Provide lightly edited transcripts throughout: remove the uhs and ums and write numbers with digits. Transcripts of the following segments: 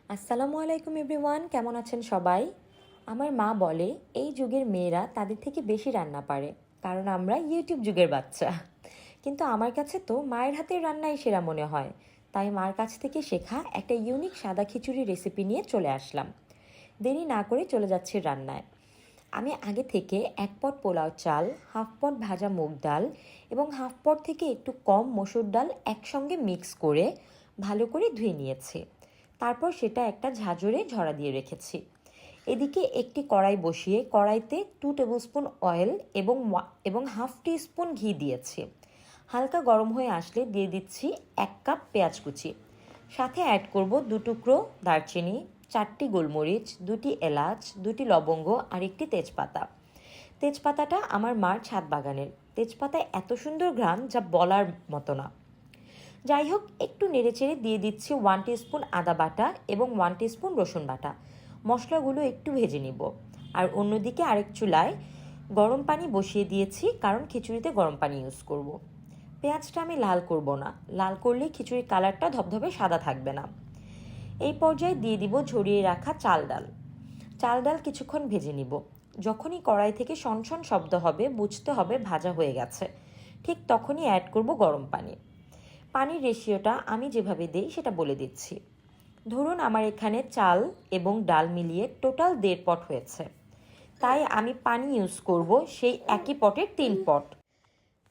আসসালামু আলাইকুম এভরিওয়ান, কেমন আছেন সবাই? আমার মা বলে এই যুগের মেয়েরা তাদের থেকে বেশি রান্না পারে, কারণ আমরা ইউটিউব যুগের বাচ্চা। কিন্তু আমার কাছে তো মায়ের হাতের রান্নাই সেরা মনে হয়। তাই মার কাছ থেকে শেখা একটা ইউনিক সাদা খিচুড়ি রেসিপি নিয়ে চলে আসলাম। দেরি না করে চলে যাচ্ছি রান্নায়। আমি আগে থেকে 1 পট পোলাও চাল, হাফ পট ভাজা মুগ ডাল এবং হাফ পট থেকে একটু কম মসুর ডাল একসঙ্গে মিক্স করে ভালো করে ধুয়ে নিয়েছি। তারপর সেটা একটা ঝাঁঝরে ঝরা দিয়ে রেখেছি। এদিকে একটি কড়াই বসিয়ে কড়াইতে 2 টেবিল স্পুন অয়েল এবং হাফ টি স্পুন ঘি দিয়েছি। হালকা গরম হয়ে আসলে দিয়ে দিচ্ছি 1 কাপ পেঁয়াজ কুচি। সাথে অ্যাড করব 2 টুকরো দারচিনি, 4টি গোলমরিচ, 2টি এলাচ, 2টি লবঙ্গ আর একটি তেজপাতা। তেজপাতাটা আমার মার ছাদ বাগানের। তেজপাতায় এত সুন্দর ঘ্রাণ যা বলার মতো না। যাই হোক, একটু নেড়েচেড়ে দিয়ে দিচ্ছি 1 টিস্পুন আদা বাটা এবং 1 টিস্পুন রসুন বাটা। মশলাগুলো একটু ভেজে নিব। আর অন্যদিকে আরেক চুলায় গরম পানি বসিয়ে দিয়েছি, কারণ খিচুড়িতে গরম পানি ইউজ করব। পেঁয়াজটা আমি লাল করব না, লাল করলে খিচুড়ির কালারটা ধবধবে সাদা থাকবে না। এই পর্যায়ে দিয়ে দিব ঝরিয়ে রাখা চাল ডাল। চাল ডাল কিছুক্ষণ ভেজে নিব। যখনই কড়াই থেকে শনশন শব্দ হবে বুঝতে হবে ভাজা হয়ে গেছে। ঠিক তখনই অ্যাড করব গরম পানি। পানির রেশিওটা আমি যেভাবে দিই সেটা বলে দিচ্ছি। ধরুন আমার এখানে চাল এবং ডাল মিলিয়ে টোটাল 1.5 পট হয়েছে, তাই আমি পানি ইউজ করব সেই একই পটের 3 পট।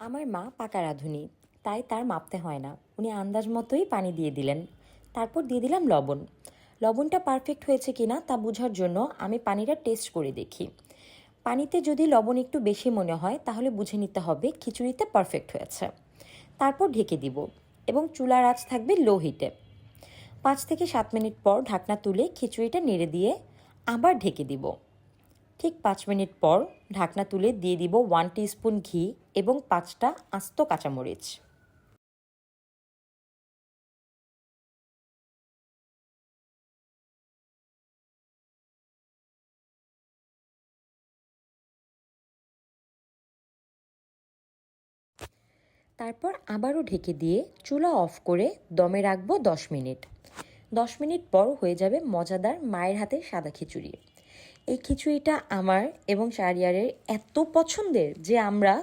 আমার মা পাকা রাঁধুনি, তাই তার মাপতে হয় না, উনি আন্দাজ মতোই পানি দিয়ে দিলেন। তারপর দিয়ে দিলাম লবণ। লবণটা পারফেক্ট হয়েছে কিনা তা বোঝার জন্য আমি পানিটা টেস্ট করে দেখি। পানিতে যদি লবণ একটু বেশি মনে হয় তাহলে বুঝে নিতে হবে খিচুড়িতে পারফেক্ট হয়েছে। তারপর ঢেকে দিব এবং চুলার আঁচ থাকবে লো হিটে। 5 থেকে 7 মিনিট পর ঢাকনা তুলে খিচুড়িটা নেড়ে দিয়ে আবার ঢেকে দিব। ঠিক 5 মিনিট পর ঢাকনা তুলে দিয়ে দিব 1 টিস্পুন ঘি এবং 5টা আস্ত কাঁচামরিচ। তারপর আবারও ঢেকে দিয়ে চুলা অফ করে দমে রাখবো 10 মিনিট। 10 মিনিট পর হয়ে যাবে মজাদার মায়ের হাতের সাদা খিচুড়ি। এই খিচুড়িটা আমার এবং শাহরিয়ারের এত পছন্দের যে আমরা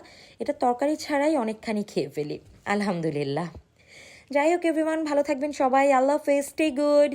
এটা তরকারি ছাড়াই অনেকখানি খেয়ে ফেলি, আলহামদুলিল্লাহ। যাই হোক এভরিওয়ান, ভালো থাকবেন সবাই। আল্লাহ হাফেজ, স্টে গুড।